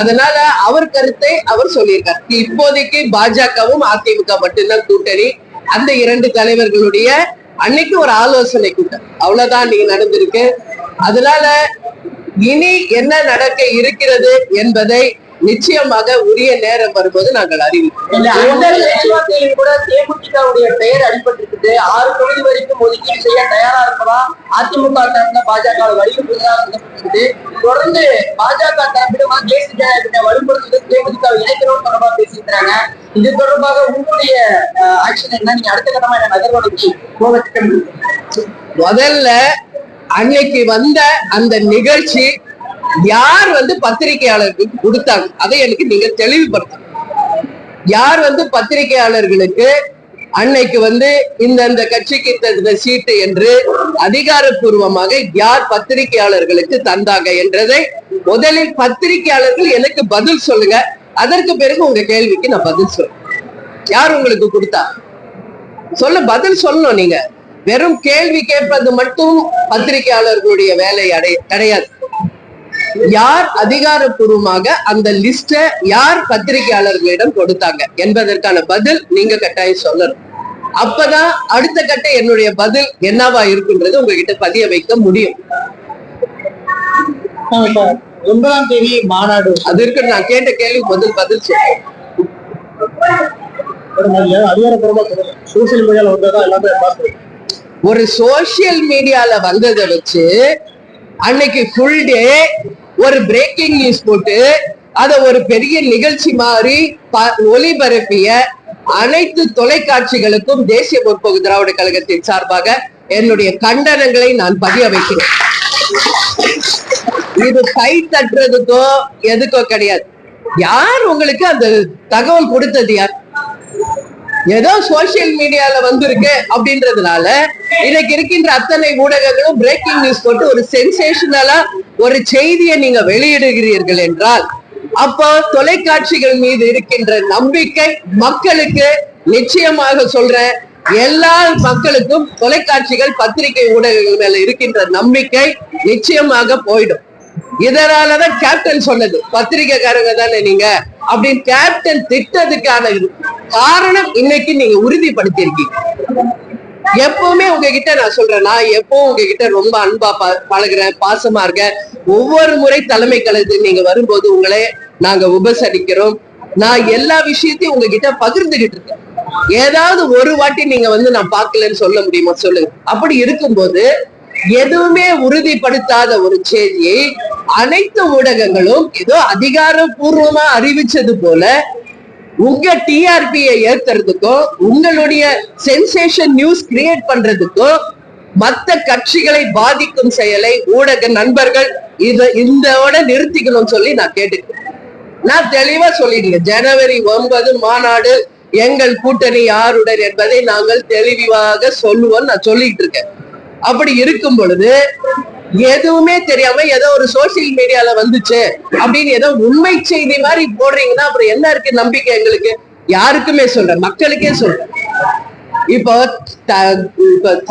அதனால அவர் கருத்தை அவர் சொல்லியிருக்கார். இப்போதைக்கு பாஜகவும் அதிமுக மட்டும்தான் கூட்டணி. அந்த இரண்டு தலைவர்களுடைய அன்னைக்கு ஒரு ஆலோசனை கூட்டம் அவ்வளவுதான் நீங்க நடந்திருக்கு. அதனால இனி என்ன நடக்க இருக்கிறது என்பதை நிச்சயமாக உரிய நேரம் வரும்போது நாங்கள் அறிவிப்போம். கூட தேமுதிகவுடைய பெயர் அடிபட்டிருக்குது. 6 தொகுதி வரைக்கும் ஒதுக்கீடு செய்ய தயாரா இருக்கலாம் அதிமுக தரப்புல பாஜக வலியுறுத்தி தொடர்ந்து பாஜக தரப்பிடமா தேசிய வலுப்படுத்துவது தேமுதிக இணைக்கிறோம் தொடர்பாக பேசியிருக்கிறாங்க. இது தொடர்பாக உங்களுடைய ஆக்ஷன் என்ன? நீங்க அடுத்த கட்டமா என்ன நகர்வதற்கு போக திட்டம்? முதல்ல அன்னைக்கு வந்த அந்த நிகழ்ச்சி யார் பத்திரிகையாளருக்கு கொடுத்தாங்க அதை எனக்கு நீங்க தெளிவுபடுத்தணும். யார் பத்திரிகையாளர்களுக்கு அன்னைக்கு இந்த கட்சிக்கு இந்த சீட்டு என்று அதிகாரப்பூர்வமாக யார் பத்திரிகையாளர்களுக்கு தந்தாங்க என்றதை முதலில் பத்திரிகையாளர்கள் எனக்கு பதில் சொல்லுங்க. அதற்கு பிறகு உங்க கேள்விக்கு நான் பதில் சொல்றேன். யார் உங்களுக்கு கொடுத்தா பதில் சொல்லணும். நீங்க வெறும் கேள்வி கேட்பது மட்டும் பத்திரிகையாளர்களுடைய வேலை கிடையாது. யார் அதிகாரப்பூர்வமாக அந்த லிஸ்ட யார் பத்திரிகையாளர்களிடம் கொடுத்தாங்க என்பதற்கான பதில் நீங்க கட்டாயம் சொல்லணும். அப்பதான் அடுத்த கட்ட என்னுடைய பதில் என்னவா இருக்குன்றது உங்ககிட்ட பதிய வைக்க முடியும். 9ஆம் தேதி மாநாடு அதற்கு நான் கேட்ட கேள்வி பதில் சொல்றேன். ஒரு சோசியல் மீடியால வந்ததை வச்சு அன்னைக்கு ஃபுல் டே ஒரு பிரேக்கிங் நியூஸ் போட்டு அத ஒரு பெரிய நிகழ்ச்சி மாதிரி ஒளிபரப்பிய அனைத்து தொலைக்காட்சிகளுக்கும் தேசிய முற்போக்கு திராவிட கழகத்தின் சார்பாக என்னுடைய கண்டனங்களை நான் பதிய வைக்கிறேன். இது கை தட்டுறதுக்கோ எதுக்கோ கிடையாது. யார் உங்களுக்கு அந்த தகவல் கொடுத்தது? யார்? ஏதோ சோசியல் மீடியால வந்திருக்கு அப்படின்றதுனால இன்னைக்கு இருக்கின்ற அத்தனை ஊடகங்களும் பிரேக்கிங் நியூஸ் போட்டு ஒரு சென்சேஷனலா ஒரு செய்தியை நீங்க வெளியிடுகிறீர்கள் என்றால் அப்போ தொலைக்காட்சிகள் மீது இருக்கின்ற நம்பிக்கை மக்களுக்கு நிச்சயமாக சொல்றேன், எல்லா மக்களுக்கும் தொலைக்காட்சிகள் பத்திரிகை ஊடகங்கள் மேல இருக்கின்ற நம்பிக்கை நிச்சயமாக போயிடும். இதனாலதான் கேப்டன் சொன்னது பத்திரிகைக்காரங்க தானே நீங்க அப்படின்னு கேப்டன் திட்டத்துக்கான காரணம் இன்னைக்கு நீங்க உறுதிப்படுத்திருக்கீங்க. எப்பவுமே உங்ககிட்ட நான் சொல்றேன், நான் எப்பவும் உங்ககிட்ட ரொம்ப அன்பா பழகுறேன், பாசமா இருக்கேன். ஒவ்வொரு முறை தலைமை கழகத்துக்கு நீங்க வரும்போது உங்களை நாங்க உபசரிக்கிறோம். நான் எல்லா விஷயத்தையும் உங்ககிட்ட பகிர்ந்துகிட்டு இருக்கேன். ஏதாவது ஒரு வாட்டி நீங்க நான் பார்க்கலன்னு சொல்ல முடியுமா சொல்லுங்க. அப்படி இருக்கும்போது எதுவுமே உறுதிப்படுத்தாத ஒரு செய்தியை அனைத்து ஊடகங்களும் ஏதோ அதிகாரப்பூர்வமா அறிவிச்சது போல உங்க டிஆர்பியை ஏத்துறதுக்கோ உங்களுடைய சென்சேஷன் நியூஸ் கிரியேட் பண்றதுக்கோ மற்ற கட்சிகளை பாதிக்கும் செயலை ஊடக நண்பர்கள் இதோட நிறுத்திக்கணும்னு சொல்லி நான் கேட்டுக்கிறேன். நான் தெளிவா சொல்லிடுங்க, ஜனவரி 9 மாநாடு எங்கள் கூட்டணி யாருடன் என்பதை நாங்கள் தெளிவாக சொல்லுவோம் நான் சொல்லிட்டு இருக்கேன். அப்படி இருக்கும் பொழுது எதுவுமே தெரியாம ஏதோ ஒரு சோசியல் மீடியால வந்துச்சு அப்படின்னு ஏதோ உண்மை செய்தி மாதிரி போடுறீங்கன்னா அப்புறம் என்ன இருக்கு நம்பிக்கை? எங்களுக்கு யாருக்குமே சொல்றேன், மக்களுக்கே சொல்றேன். இப்போ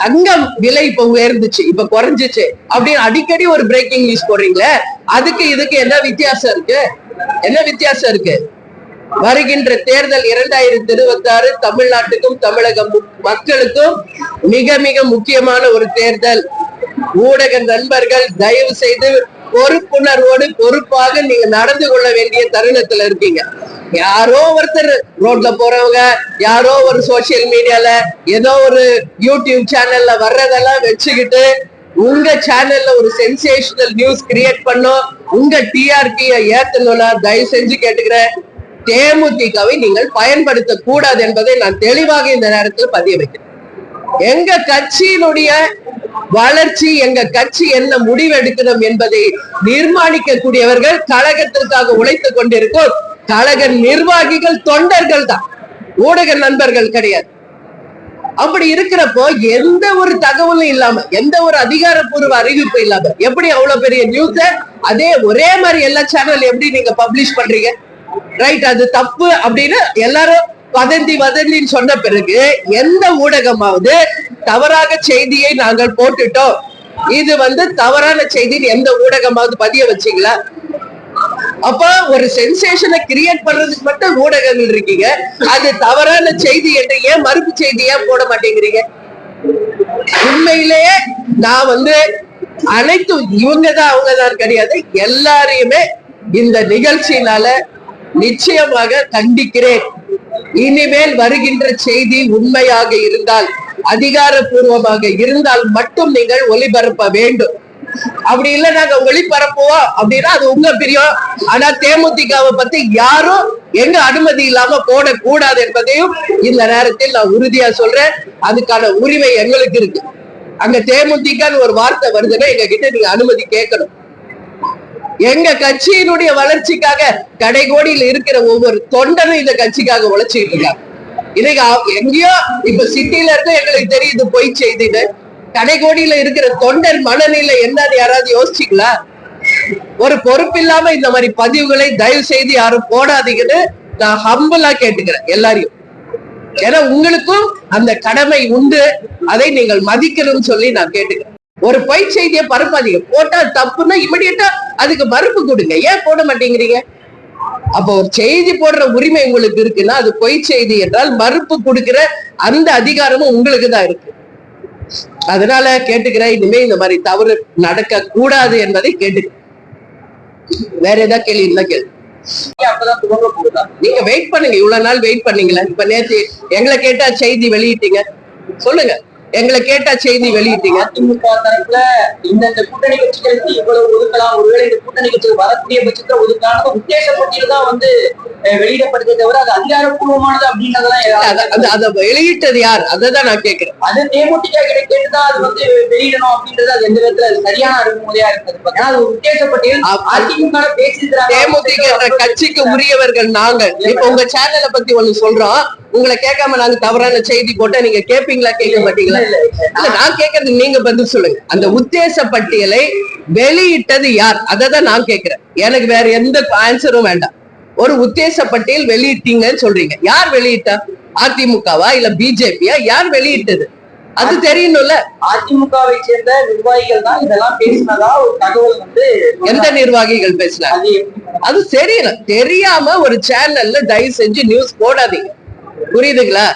தங்கம் விலை இப்ப உயர்ந்துச்சு, இப்ப குறைஞ்சிச்சு அப்படின்னு அடிக்கடி ஒரு பிரேக்கிங் நியூஸ் போடுறீங்களே, அதுக்கு இதுக்கு என்ன வித்தியாசம் இருக்கு? என்ன வித்தியாசம் இருக்கு? வருகின்ற தேர்தல் 2026 தமிழ்நாட்டுக்கும் தமிழக மக்களுக்கும் மிக மிக முக்கியமான ஒரு தேர்தல். ஊடக நண்பர்கள் தயவு செய்து பொறுப்புணர்வோடு பொறுப்பாக நீங்க நடந்து கொள்ள வேண்டிய தருணத்துல இருக்கீங்க. யாரோ ஒருத்தர் ரோட்ல போறவங்க, யாரோ ஒரு சோசியல் மீடியால ஏதோ ஒரு யூடியூப் சேனல்ல வர்றதெல்லாம் வச்சுக்கிட்டு உங்க சேனல்ல ஒரு சென்சேஷனல் நியூஸ் கிரியேட் பண்ணும், உங்க டிஆர்பியை ஏத்தணும்னா தயவு செஞ்சு கேட்டுக்கிறேன், தேமுதிகவை நீங்கள் பயன்படுத்த கூடாது என்பதை நான் தெளிவாக இந்த நேரத்தில் பதிய வைக்கிறேன். எங்க கட்சியினுடைய வளர்ச்சி, எங்க கட்சி என்ன முடிவு எடுக்கணும் என்பதை நிர்மாணிக்க கூடியவர்கள் கழகத்திற்காக உழைத்துக் கொண்டிருக்கும் கழக நிர்வாகிகள், தொண்டர்கள் தான், ஊடக நண்பர்கள் கிடையாது. அப்படி இருக்கிறப்போ எந்த ஒரு தகவலும் இல்லாம, எந்த ஒரு அதிகாரப்பூர்வ அறிவிப்பு இல்லாம எப்படி அவ்வளவு பெரிய நியூஸ அதே ஒரே மாதிரி எல்லா சேனல் எப்படி நீங்க பப்ளிஷ் பண்றீங்க? ரைட், அது தப்பு அப்படின்னு எல்லாரும் வதந்தின்னு சொன்ன பிறகு எந்த ஊடகமாவது தவறாக செய்தியை நாங்கள் போட்டுட்டோம், இது தவறான செய்தி எந்த ஊடகமாவது பதிய வச்சீங்களா? அப்ப ஒரு சென்சேஷனை கிரியேட் பண்றதுக்கு மட்டும் ஊடகங்கள் இருக்கீங்க, அது தவறான செய்தி என்று ஏன் மறுப்பு செய்தி ஏன் போட மாட்டேங்கிறீங்க? உண்மையிலேயே நான் அனைத்து இவங்கதான் அவங்கதான் கிடையாது, எல்லாரையுமே இந்த நிகழ்ச்சியினால நிச்சயமாக கண்டிக்கிறேன். இனிமேல் வருகின்ற செய்தி உண்மையாக இருந்தால், அதிகாரப்பூர்வமாக இருந்தால் மட்டும் நீங்கள் ஒளிபரப்ப வேண்டும். அப்படி இல்ல நாங்க ஒளிபரப்புவோம் அப்படின்னா அது உங்க பிரியம். ஆனா தேமுதிகவை பத்தி யாரும் எங்க அனுமதி இல்லாம போடக்கூடாது என்பதையும் இந்த நேரத்தில் நான் உறுதியா சொல்றேன். அதுக்கான உரிமை எங்களுக்கு இருக்கு. அங்க தேமுதிகன்னு ஒரு வார்த்தை வருதுன்னா எங்க கிட்ட நீங்க அனுமதி கேட்கணும். எங்க கட்சியினுடைய வளர்ச்சிக்காக கடைகோடியில் இருக்கிற ஒவ்வொரு தொண்டனும் இந்த கட்சிக்காக உழைச்சிட்டு இருக்காங்க. இன்னைக்கு எங்கேயோ இப்ப சிட்டில இருக்க எங்களுக்கு தெரியுது பொய் செய்தின்னு. கடைகோடியில இருக்கிற தொண்டர் மனநிலை என்னன்னு யாராவது யோசிச்சிங்களா? ஒரு பொறுப்பு இல்லாம இந்த மாதிரி பதிவுகளை தயவு செய்து யாரும் போடாதீங்கன்னு நான் ஹம்பிளா கேட்டுக்கிறேன் எல்லாரையும். ஏன்னா உங்களுக்கும் அந்த கடமை உண்டு, அதை நீங்கள் மதிக்கணும்னு சொல்லி நான் கேட்டுக்கிறேன். ஒரு பொய் செய்தியை பரப்பாதீங்க. போட்டா தப்புன்னா இமிடியட்டா அதுக்கு மறுப்பு கொடுங்க. ஏன் போட மாட்டேங்கிறீங்க? அப்போ ஒரு செய்தி போடுற உரிமை உங்களுக்கு இருக்குன்னா அது பொய் செய்தி என்றால் மறுப்பு கொடுக்கிற அந்த அதிகாரமும் உங்களுக்கு தான் இருக்கு. அதனால கேட்டுக்கிறேன், இனிமே இந்த மாதிரி தவறு நடக்க கூடாது என்பதை கேட்டுக்கிறேன். வேற ஏதாவது கேள்வி இருந்தா கேள்வி. நீங்க வெயிட் பண்ணுங்க, இவ்வளவு நாள் வெயிட் பண்ணீங்களா? இப்ப நேற்று எங்களை கேட்டா செய்தி வெளியிட்டீங்க, சொல்லுங்க. எங்களை கேட்டா செய்தி வெளியிட்டீங்க. அதிமுக தரப்புல இந்த கூட்டணி கட்சிகளுக்கு இவ்வளவு ஒதுக்கலாம், ஒருவேளை இந்த கூட்டணி கட்சிகள் வரக்கூடிய பட்சத்தை ஒதுக்கான உத்தேச பட்டியல் தான் வெளியிடப்படுதே தவிர அது அதிகாரப்பூர்வமானது அப்படின்றதெல்லாம் அதை வெளியிட்டது யார்? அதான் நான் கேட்கிறேன். அது தேமுதிக கேட்டுதான் அது வெளியிடணும் அப்படின்றது அது எந்த விதத்துல சரியான அணுகுமுறையா இருக்கிறது. ஏன்னா அது உத்தேச பட்டியல் அதிமுக பேசியிருக்கிறாங்க. தேமுதிக என்ற கட்சிக்கு உரியவர்கள் நாங்கள். இப்ப உங்க சேனலை பத்தி ஒண்ணு சொல்றோம், உங்களை கேட்காம நாங்க தவறான செய்தி போட்டா நீங்க கேட்பீங்களா கேட்க மாட்டீங்களா? இல்ல நான் கேட்கறது நீங்க பதில் சொல்லுங்க. அந்த உத்தேச பட்டியலை வெளியிட்டது யார்? அததான் நான் கேட்கிறேன். எனக்கு வேற எந்த ஆன்சரும் வேண்டாம். ஒரு உத்தேச பட்டியல் வெளியிட்டீங்கன்னு சொல்றீங்க, யார் வெளியிட்டா? அதிமுகவா இல்ல பிஜேபியா? யார் வெளியிட்டது அது தெரியணும்ல. அதிமுகவை சேர்ந்த நிர்வாகிகள் தான் இதெல்லாம் பேசினதா ஒரு தகவல் எந்த நிர்வாகிகள் பேசினாங்க அது தெரியல. தெரியாம ஒரு சேனல்ல தயவு செஞ்சு நியூஸ் போடாதீங்க, புரியுதுங்களா?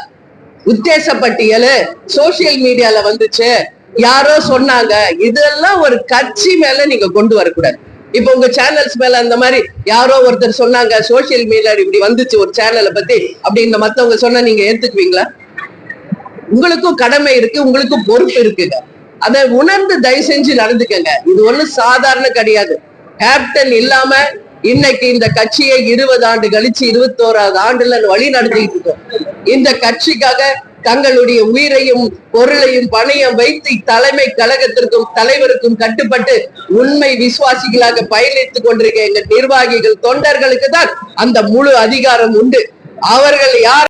உத்தேச பட்டியல் சோசியல் மீடியால வந்துச்சு, யாரோ சொன்னாங்க, இதெல்லாம் ஒரு கட்சி மேல நீங்க கொண்டு வரக்கூடாது. இப்ப உங்க சேனல்ஸ் மேல அந்த மாதிரி யாரோ ஒருத்தர் சொன்னாங்க சோசியல் மீடியால இப்படி வந்துச்சு ஒரு சேனலை பத்தி அப்படின்னு மத்தவங்க சொன்னா நீங்க ஏத்துக்குவீங்களா? உங்களுக்கும் கடமை இருக்கு, உங்களுக்கும் பொறுப்பு இருக்குங்க. அதை உணர்ந்து தயவு செஞ்சு நடந்துக்கங்க. இது ஒண்ணும் சாதாரண கிடையாது. கேப்டன் இல்லாம இன்னைக்கு இந்த கட்சியை 20 ஆண்டு கழிச்சு 21வது ஆண்டுல வழி நடத்திட்டு இருக்கோம். இந்த கட்சிக்காக தங்களுடைய உயிரையும் பொருளையும் பணையம் வைத்து தலைமை கழகத்திற்கும் தலைவருக்கும் கட்டுப்பட்டு உண்மை விசுவாசிகளாக பயணித்துக் கொண்டிருக்க எங்க நிர்வாகிகள் தொண்டர்களுக்கு தான் அந்த முழு அதிகாரம் உண்டு. அவர்கள் யார்